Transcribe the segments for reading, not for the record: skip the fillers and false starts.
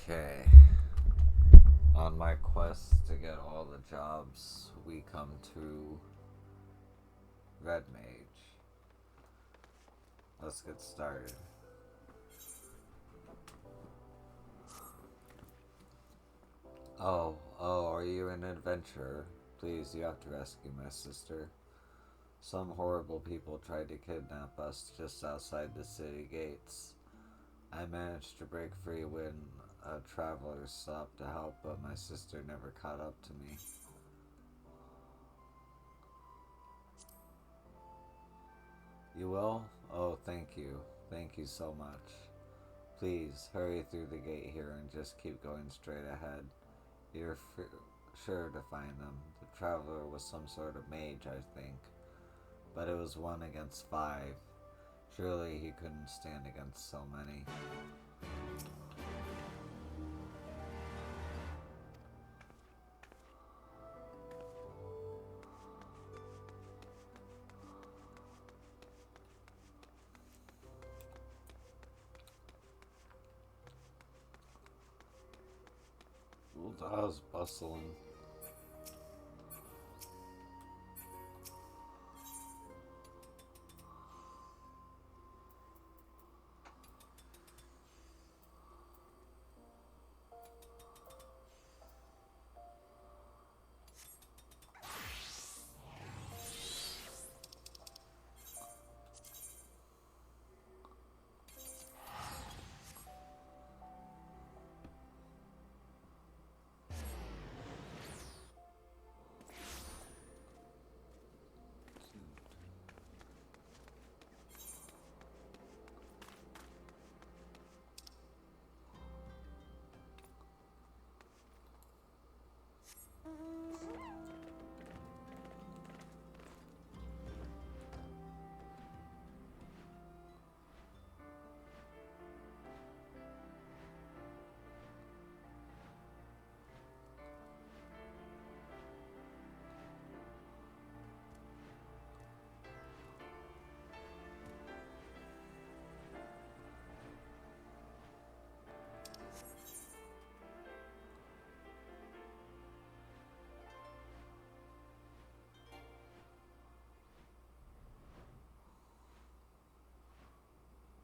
Okay. On my quest to get all the jobs, we come to Red Mage. Let's get started. Oh, are you an adventurer? Please, you have to rescue my sister. Some horrible people tried to kidnap us just outside the city gates. I managed to break free when a traveler stopped to help, but my sister never caught up to me. You will? Oh, thank you. Thank you so much. Please, hurry through the gate here and just keep going straight ahead. You're sure to find them. The traveler was some sort of mage, I think. But it was 1 against 5. Surely he couldn't stand against so many. I was bustling.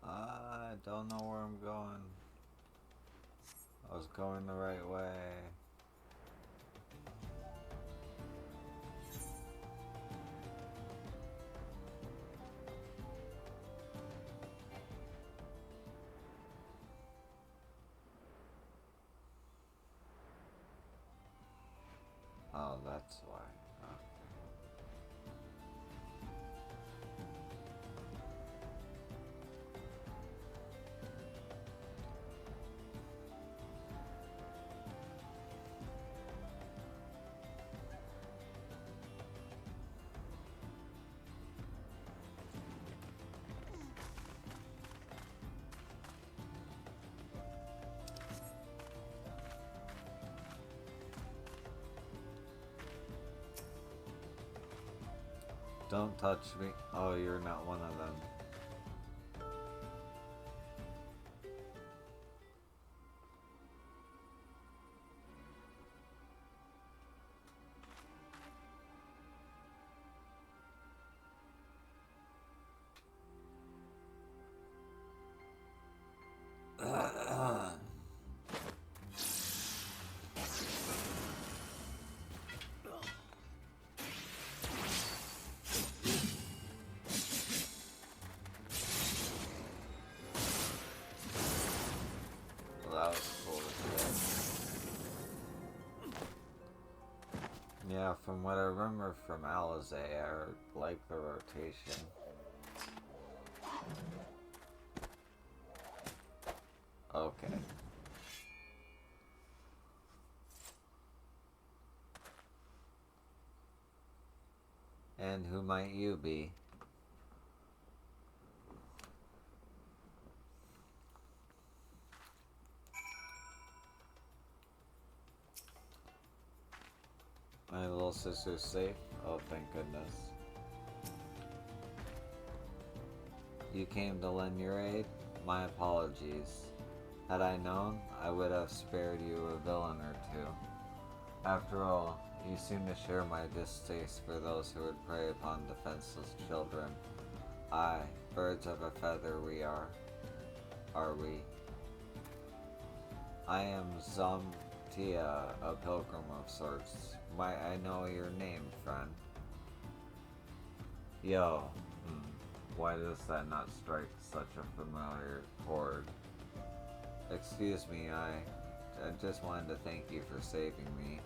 I don't know where I'm going. I was going the right way. Oh, that's why. Oh. Don't touch me. Oh, you're not one of them. Well, that was cool to see. Yeah, from what I remember from Alizé, I like the rotation. Okay. And who might you be? My little sister's safe? Oh, thank goodness. You came to lend your aid? My apologies. Had I known, I would have spared you a villain or two. After all, you seem to share my distaste for those who would prey upon defenseless children. Aye, birds of a feather we are we? I am Zomtia, a pilgrim of sorts. Might I know your name, friend? Yo, why does that not strike such a familiar chord? Excuse me, I just wanted to thank you for saving me.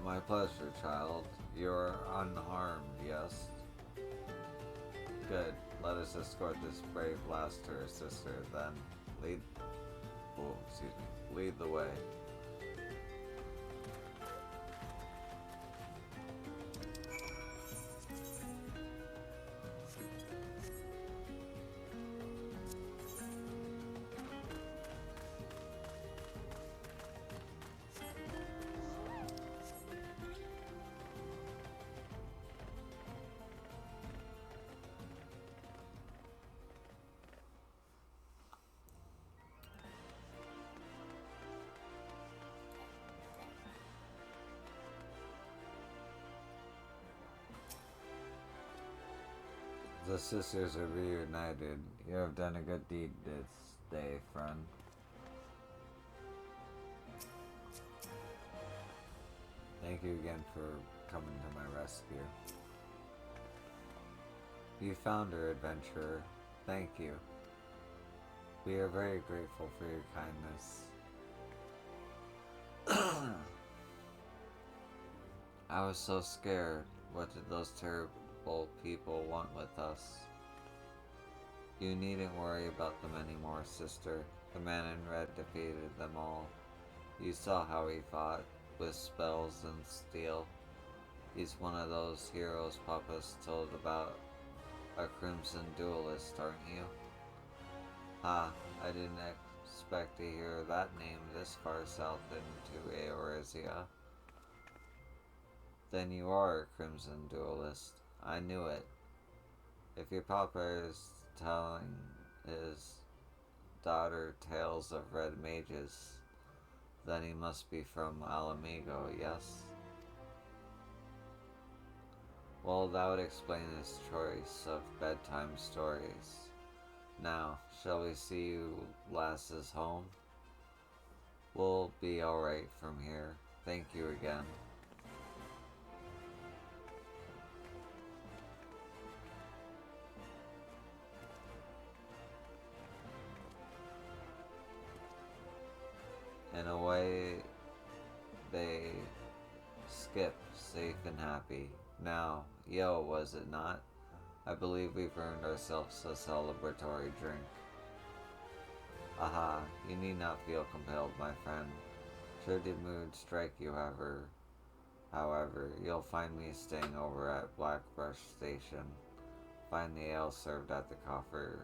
My pleasure, child. You're unharmed, yes? Good. Let us escort this brave lass to her sister, then. Lead the way. The sisters are reunited. You have done a good deed this day, friend. Thank you again for coming to my rescue. You found her, adventurer. Thank you. We are very grateful for your kindness. I was so scared. What did those terrible people want with us? You needn't worry about them anymore, sister. The man in red defeated them all. You saw how he fought, with spells and steel. He's one of those heroes Papa's told about. A crimson duelist, aren't you? Ah, I didn't expect to hear that name this far south into Eorzea. Then you are a crimson duelist. I knew it. If your papa is telling his daughter tales of red mages, then he must be from Alamigo, yes? Well, that would explain his choice of bedtime stories. Now, shall we see you lasses home? We'll be alright from here. Thank you again. And away they skip, safe and happy. Now, yo, was it not? I believe we've earned ourselves a celebratory drink. Aha, you need not feel compelled, my friend. Should the mood strike you however, you'll find me staying over at Blackbrush Station. Find the ale served at the coffin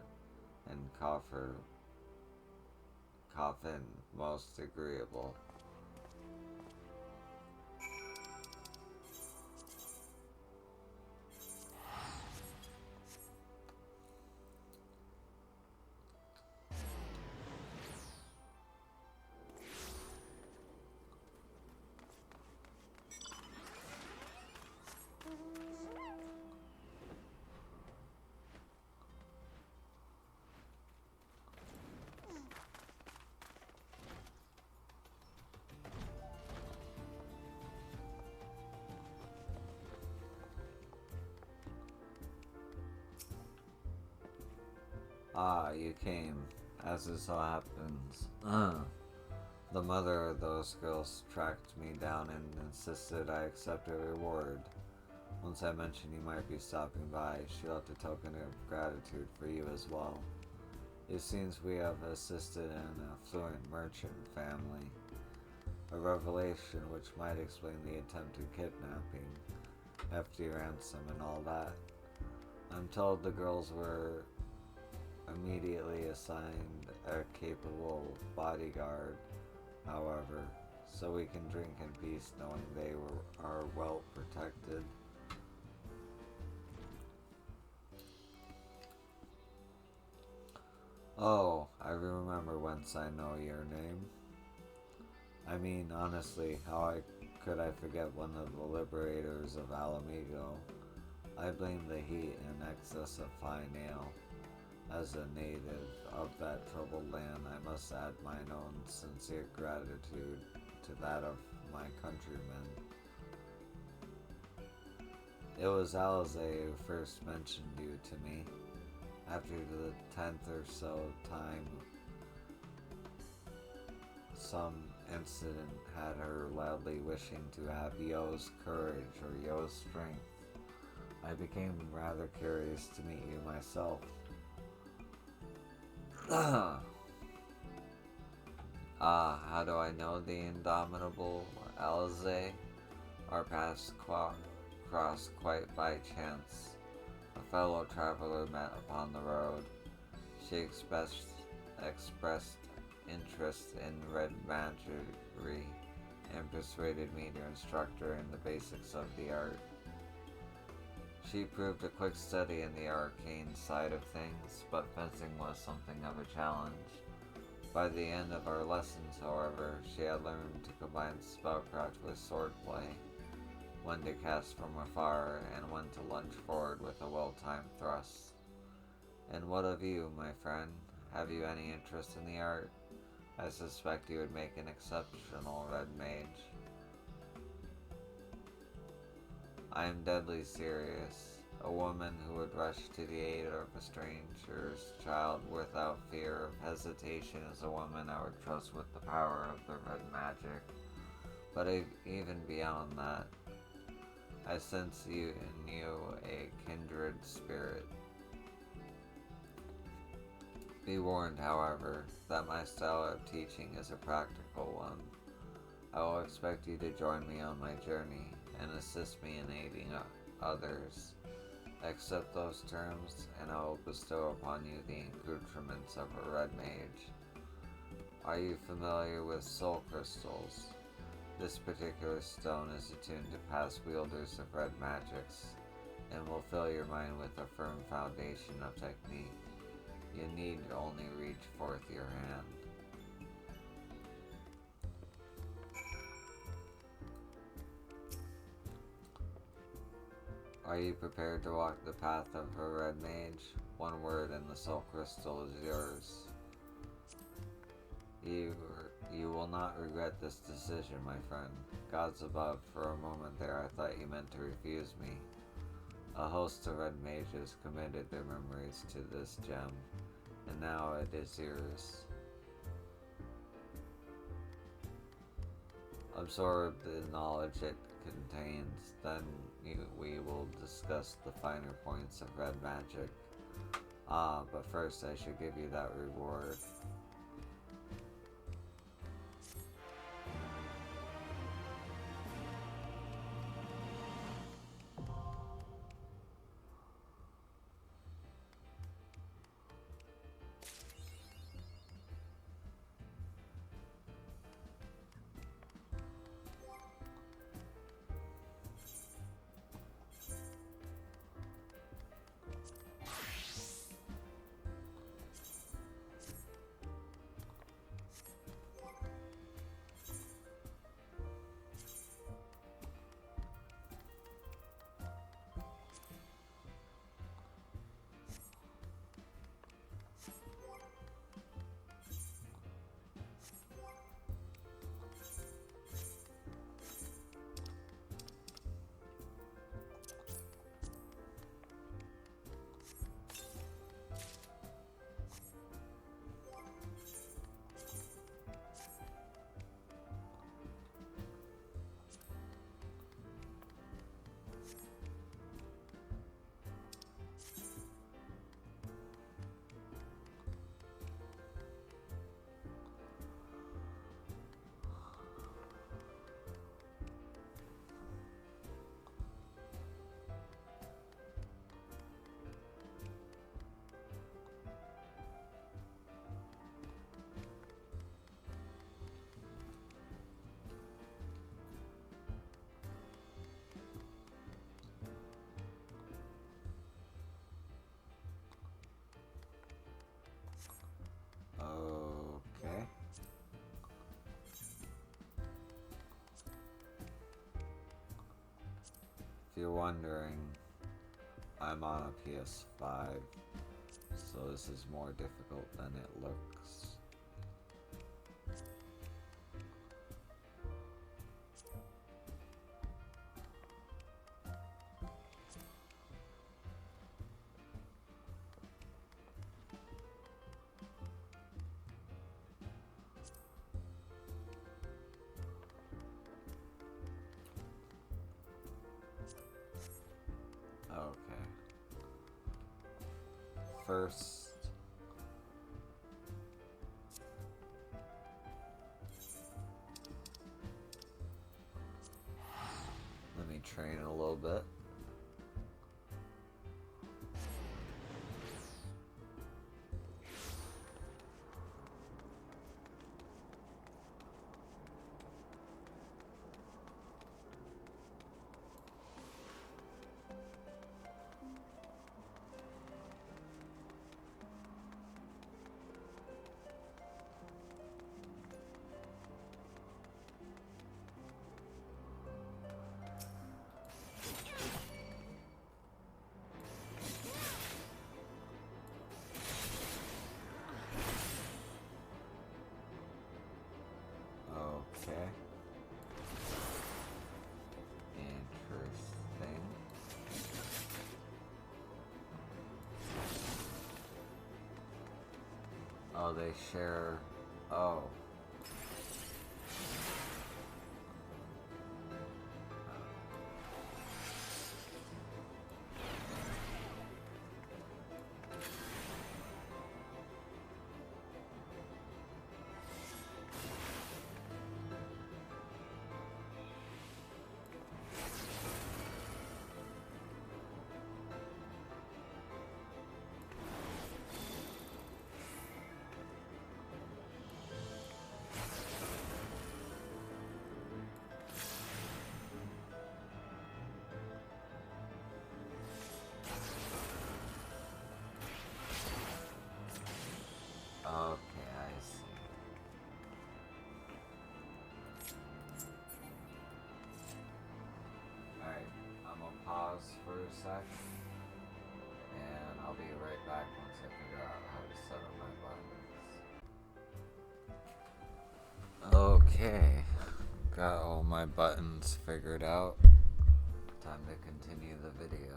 most agreeable. Ah, you came, as it so happens. The mother of those girls tracked me down and insisted I accept a reward. Once I mentioned you might be stopping by, she left a token of gratitude for you as well. It seems we have assisted an affluent merchant family. A revelation which might explain the attempted kidnapping, hefty ransom and all that. I'm told the girls were immediately assigned a capable bodyguard, however, so we can drink in peace knowing they are well protected. Oh, I remember whence I know your name. I mean, honestly, could I forget one of the liberators of Alamigo? I blame the heat and excess of fine ale. As a native of that troubled land, I must add mine own sincere gratitude to that of my countrymen. It was Alize who first mentioned you to me. After the 10th or so time some incident had her loudly wishing to have Yo's courage or Yo's strength, I became rather curious to meet you myself. How do I know the indomitable Alize? Our paths crossed quite by chance. A fellow traveler met upon the road. She expressed interest in red magic and persuaded me to instruct her in the basics of the art. She proved a quick study in the arcane side of things, but fencing was something of a challenge. By the end of our lessons, however, she had learned to combine spellcraft with swordplay, when to cast from afar, and when to lunge forward with a well-timed thrust. And what of you, my friend? Have you any interest in the art? I suspect you would make an exceptional red mage. I am deadly serious. A woman who would rush to the aid of a stranger's child without fear of hesitation is a woman I would trust with the power of the red magic. But even beyond that, I sense in you a kindred spirit. Be warned, however, that my style of teaching is a practical one. I will expect you to join me on my journey and assist me in aiding others. Accept those terms, and I will bestow upon you the accoutrements of a red mage. Are you familiar with soul crystals? This particular stone is attuned to past wielders of red magics, and will fill your mind with a firm foundation of technique. You need only reach forth your hand. Are you prepared to walk the path of a red mage? One word and the soul crystal is yours. You will not regret this decision, my friend. Gods above, for a moment there I thought you meant to refuse me. A host of red mages committed their memories to this gem, and now it is yours. Absorb the knowledge it contains, then we will discuss the finer points of red magic. But first I should give you that reward. you're wondering, I'm on a PS5, so this is more difficult than it looks. Okay. First, let me train a little bit. Okay. Interesting. Oh, they share. Oh. Okay, I see. Alright, I'm gonna pause for a sec, and I'll be right back once I figure out how to set up my buttons. Okay, got all my buttons figured out. Time to continue the video.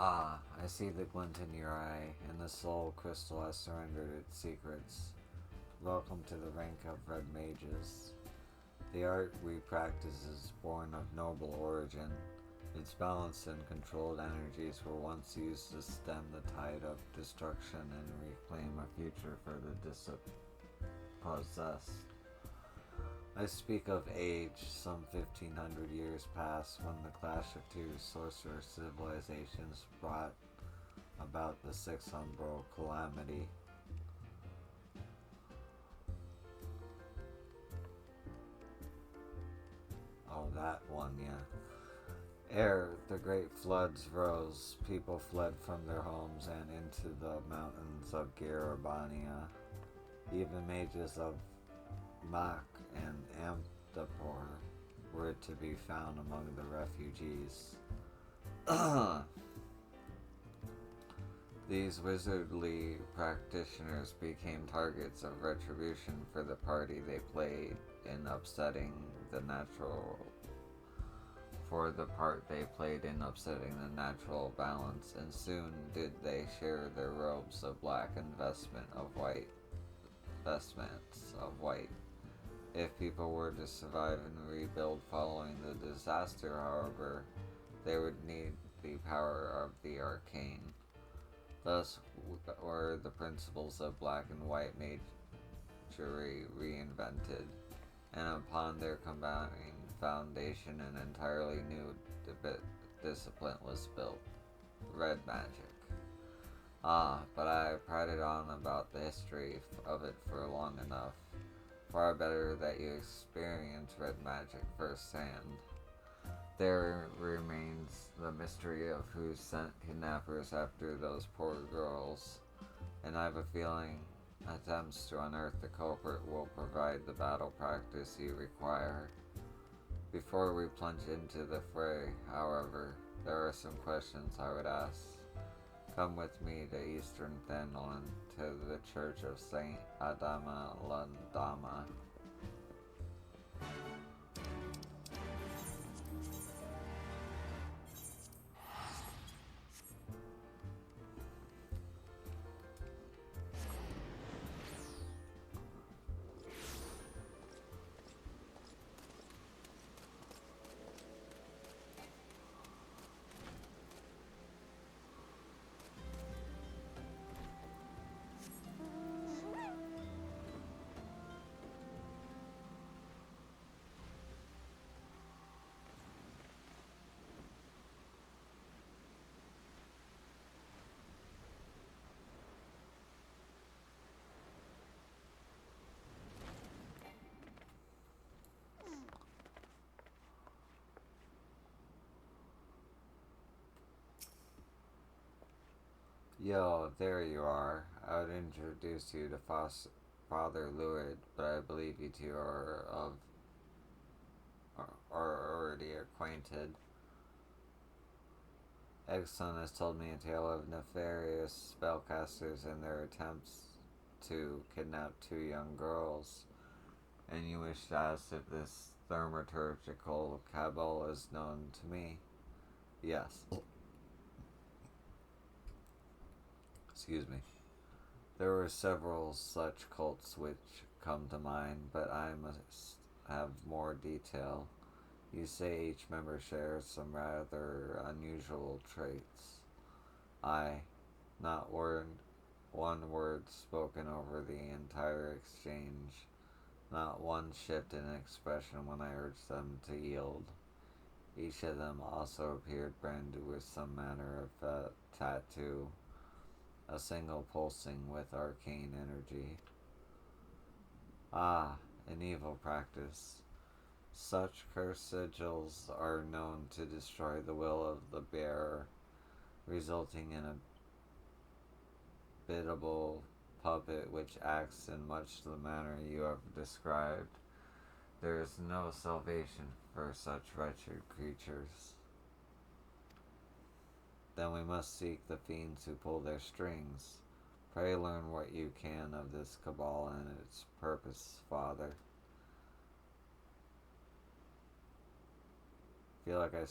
Ah, I see the glint in your eye, and the soul crystal has surrendered its secrets. Welcome to the rank of red mages. The art we practice is born of noble origin. Its balanced and controlled energies were once used to stem the tide of destruction and reclaim a future for the dispossessed. I speak of age, some 1500 years past, when the clash of two sorcerer civilizations brought about the Sixth Umbral Calamity. Oh, that one, yeah. Ere the great floods rose, people fled from their homes and into the mountains of Garabania. Even mages of Mach and Amtapor were to be found among the refugees. These wizardly practitioners became targets of retribution for the part they played in upsetting the natural balance, and soon did they share their robes of black and vestments of white. If people were to survive and rebuild following the disaster, however, they would need the power of the arcane. Thus were the principles of black and white magery reinvented, and upon their combined foundation an entirely new discipline was built: red magic. Ah, but I prattled on about the history of it for long enough. Far better that you experience red magic firsthand. There remains the mystery of who sent kidnappers after those poor girls, and I have a feeling attempts to unearth the culprit will provide the battle practice you require. Before we plunge into the fray, however, there are some questions I would ask. Come with me to Eastern Thenland, to the Church of Saint Adama Landama. Yo, there you are. I would introduce you to Father Luid, but I believe you two are already acquainted. Exxon has told me a tale of nefarious spellcasters and their attempts to kidnap two young girls, and you wish to ask if this thaumaturgical cabal is known to me? Yes. Excuse me. There were several such cults which come to mind, but I must have more detail. You say each member shares some rather unusual traits. Not one word spoken over the entire exchange, not one shift in expression when I urged them to yield. Each of them also appeared branded with some manner of tattoo, a single pulsing with arcane energy. Ah, an evil practice. Such curse sigils are known to destroy the will of the bearer, resulting in a biddable puppet which acts in much the manner you have described. There is no salvation for such wretched creatures. Then we must seek the fiends who pull their strings. Pray learn what you can of this cabal and its purpose, Father. Feel like I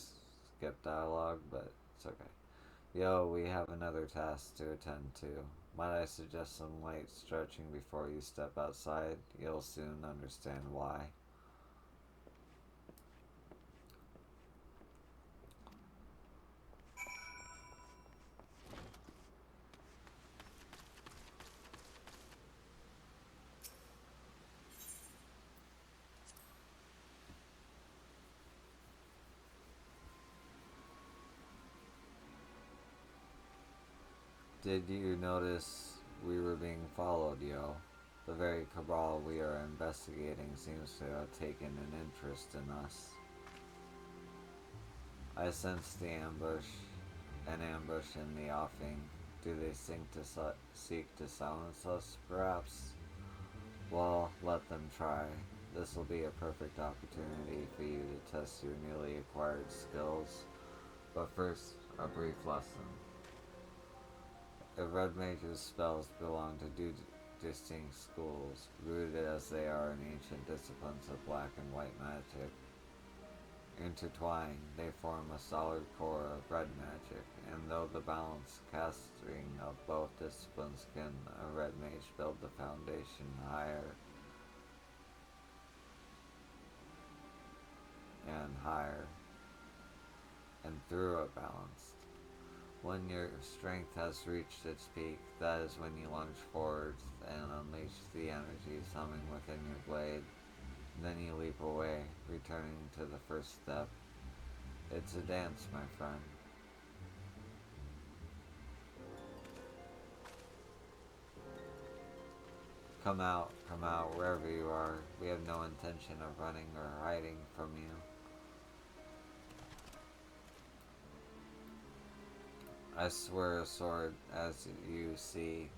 skipped dialogue, but it's okay. Yo, we have another task to attend to. Might I suggest some light stretching before you step outside? You'll soon understand why. Did you notice we were being followed, yo? The very cabal we are investigating seems to have taken an interest in us. I sense an ambush in the offing. Do they seek to silence us, perhaps? Well, let them try. This will be a perfect opportunity for you to test your newly acquired skills. But first, a brief lesson. The Red Mage's spells belong to two distinct schools, rooted as they are in ancient disciplines of black and white magic. Intertwined, they form a solid core of red magic, and though the balanced casting of both disciplines can a red mage build the foundation higher and higher, and through a balance. When your strength has reached its peak, that is when you lunge forward and unleash the energies humming within your blade. Then you leap away, returning to the first step. It's a dance, my friend. Come out, wherever you are. We have no intention of running or hiding from you. I swear a sword, as you see.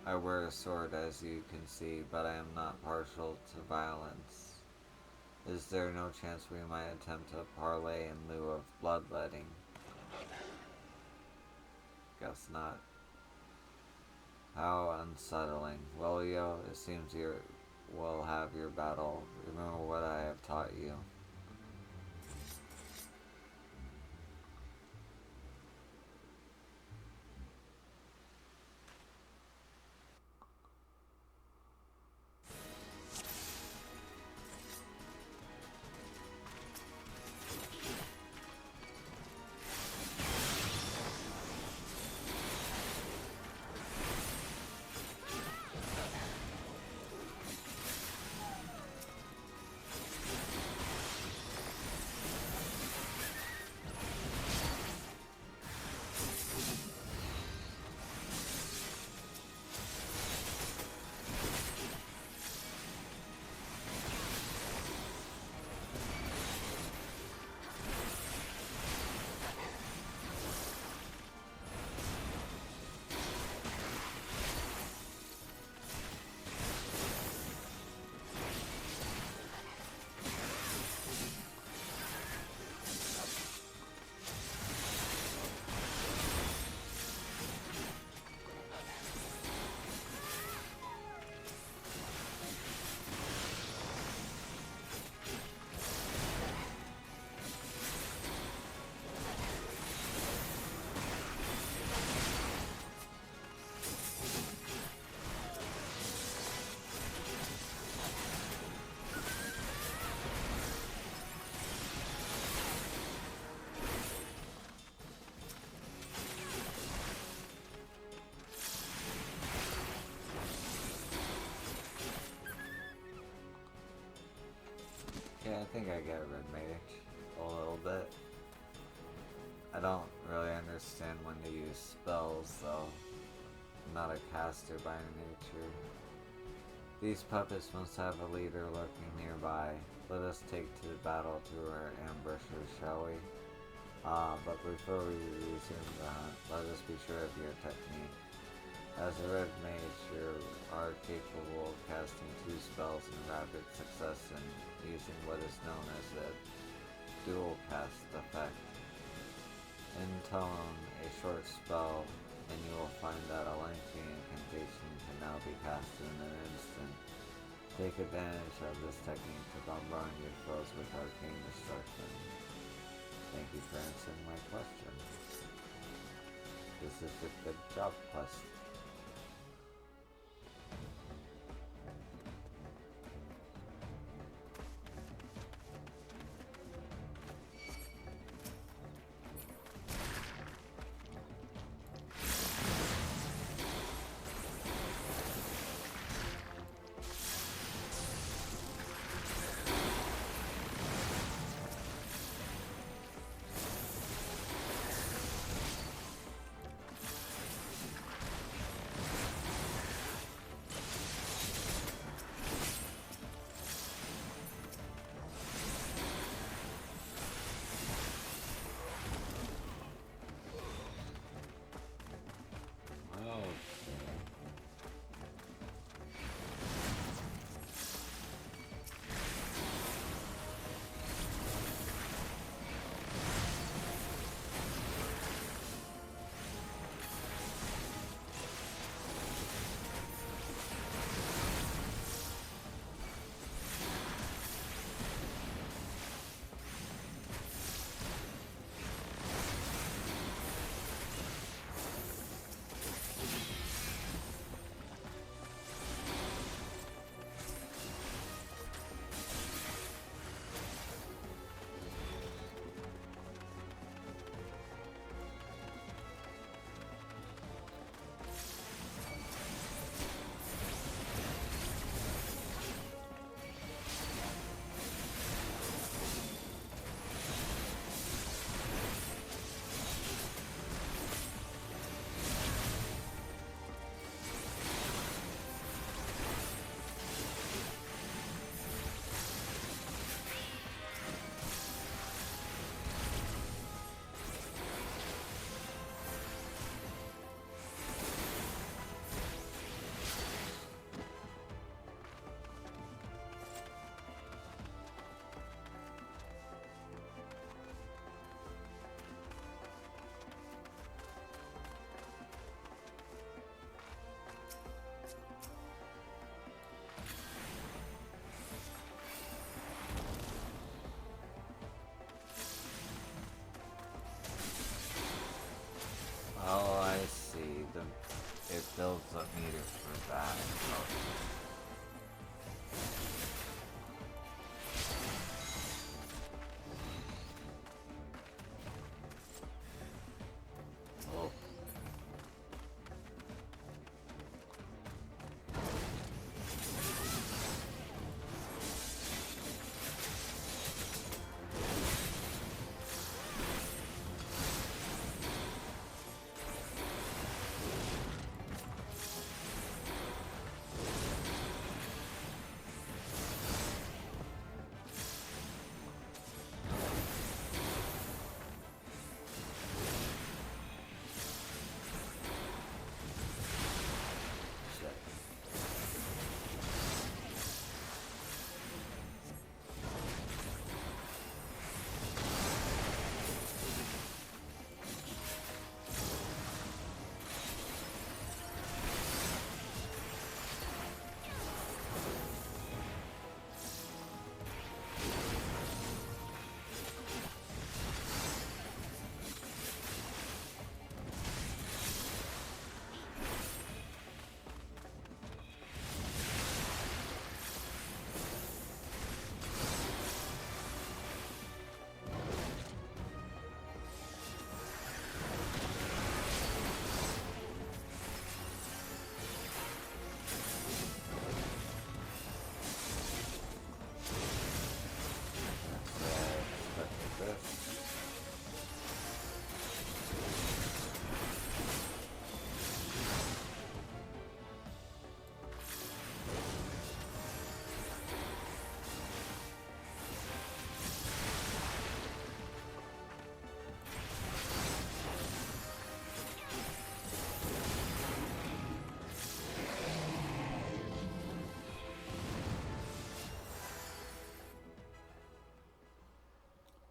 I wear a sword, as you can see, but I am not partial to violence. Is there no chance we might attempt a parley in lieu of bloodletting? Guess not. How unsettling. Well, Yo, it seems you will have your battle. Remember what I have taught you. Yeah, I think I get red mage a little bit. I don't really understand when to use spells, though. I'm not a caster by nature. These puppets must have a leader lurking nearby. Let us take to the battle through our ambushers, shall we? But before we resume the hunt, let us be sure of your technique. As a red mage, you are capable of casting 2 spells in rapid succession using what is known as a dual cast effect. Intone a short spell and you will find that a lengthy incantation can now be cast in an instant. Take advantage of this technique to bombard your foes with arcane destruction. Thank you for answering my question. This is a good job quest.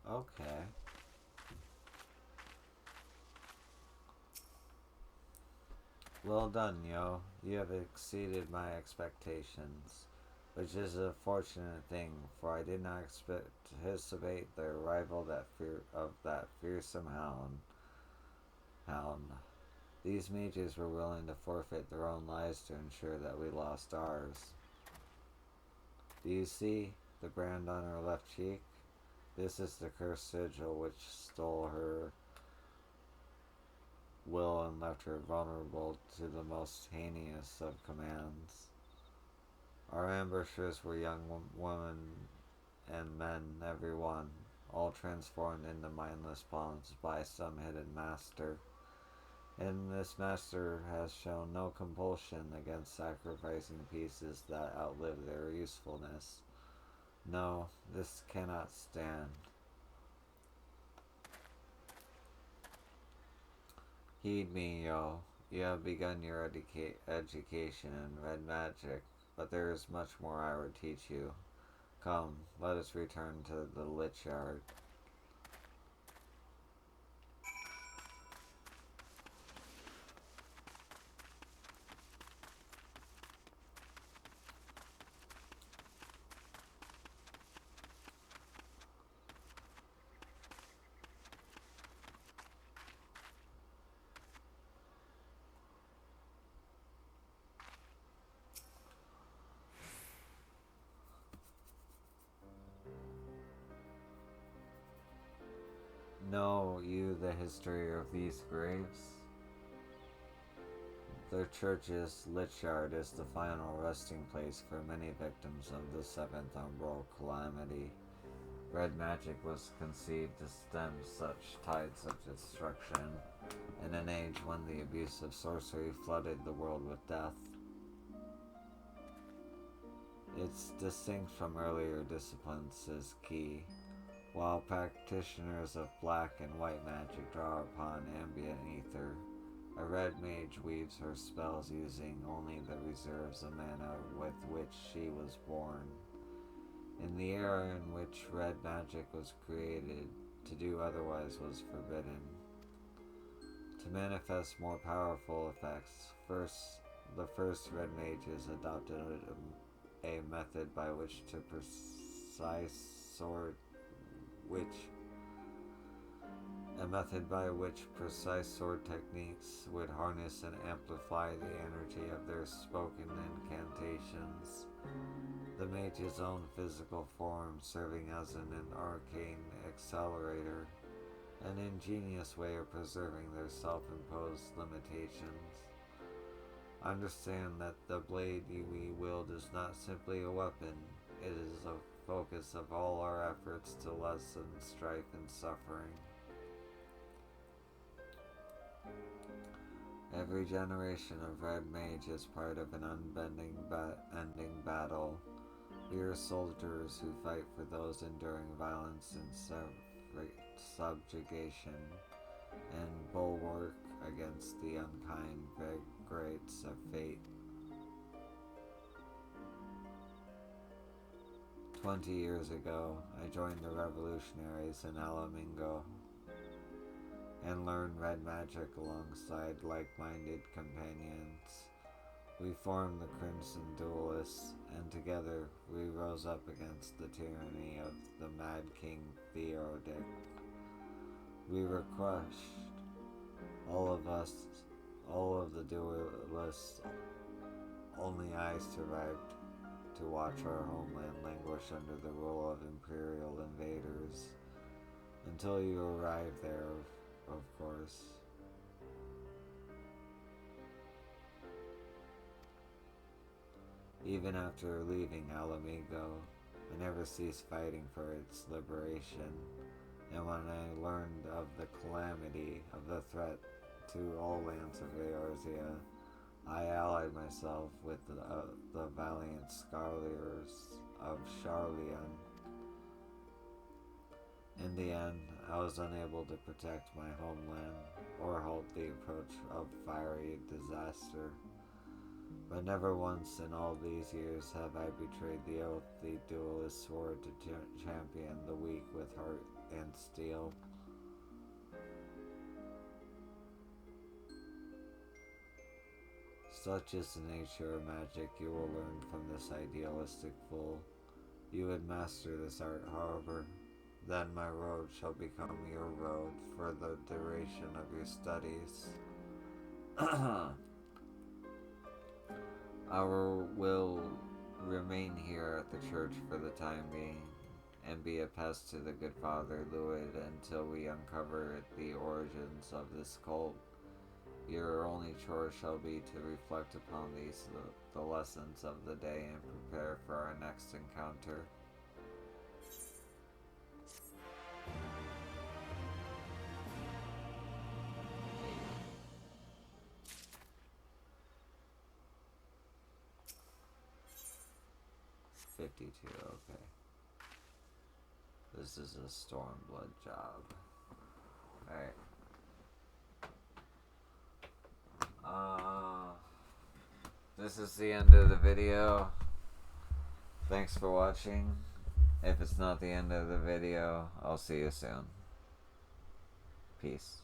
Okay. Well done, yo. You have exceeded my expectations, which is a fortunate thing, for I did not anticipate the arrival of that fearsome hound. These mages were willing to forfeit their own lives to ensure that we lost ours. Do you see the brand on her left cheek? This is the cursed sigil which stole her will and left her vulnerable to the most heinous of commands. Our ambushers were young women and men, every one, all transformed into mindless pawns by some hidden master. And this master has shown no compulsion against sacrificing pieces that outlive their usefulness. No, this cannot stand. Heed me, yo. You have begun your education in red magic, but there is much more I would teach you. Come, let us return to the Lich Yard. Know you the history of these graves? Their church's Lich Yard is the final resting place for many victims of the Seventh Umbral Calamity. Red magic was conceived to stem such tides of destruction in an age when the abuse of sorcery flooded the world with death. It's distinct from earlier disciplines is key. While practitioners of black and white magic draw upon ambient ether, a red mage weaves her spells using only the reserves of mana with which she was born. In the era in which red magic was created, to do otherwise was forbidden. To manifest more powerful effects, the first red mages adopted a method by which precise sword techniques would harness and amplify the energy of their spoken incantations. The mage's own physical form serving as an arcane accelerator, an ingenious way of preserving their self-imposed limitations. Understand that the blade we wield is not simply a weapon, it is a focus of all our efforts to lessen strife and suffering. Every generation of red mage is part of an unbending ending battle. We are soldiers who fight for those enduring violence and subjugation, and bulwark against the unkind grates of fate. 20 years ago, I joined the revolutionaries in Alamingo and learned red magic alongside like-minded companions. We formed the Crimson Duelists, and together we rose up against the tyranny of the Mad King Theodoric. We were crushed. All of the duelists, only I survived to watch our homeland languish under the rule of imperial invaders. Until you arrived there, of course. Even after leaving Alamigo, I never ceased fighting for its liberation, and when I learned of the calamity of the threat to all lands of Eorzea, I allied myself with the valiant Scarliers of Charlian. In the end, I was unable to protect my homeland or halt the approach of fiery disaster. But never once in all these years have I betrayed the oath the duelist swore to champion the weak with heart and steel. Such is the nature of magic you will learn from this idealistic fool. You would master this art, however, then my road shall become your road for the duration of your studies. Our will remain here at the church for the time being, and be a pest to the good Father Luid until we uncover the origins of this cult. Your only chore shall be to reflect upon the lessons of the day, and prepare for our next encounter. $52, okay. This is a Stormblood job. Alright. This is the end of the video. Thanks for watching. If it's not the end of the video, I'll see you soon. Peace.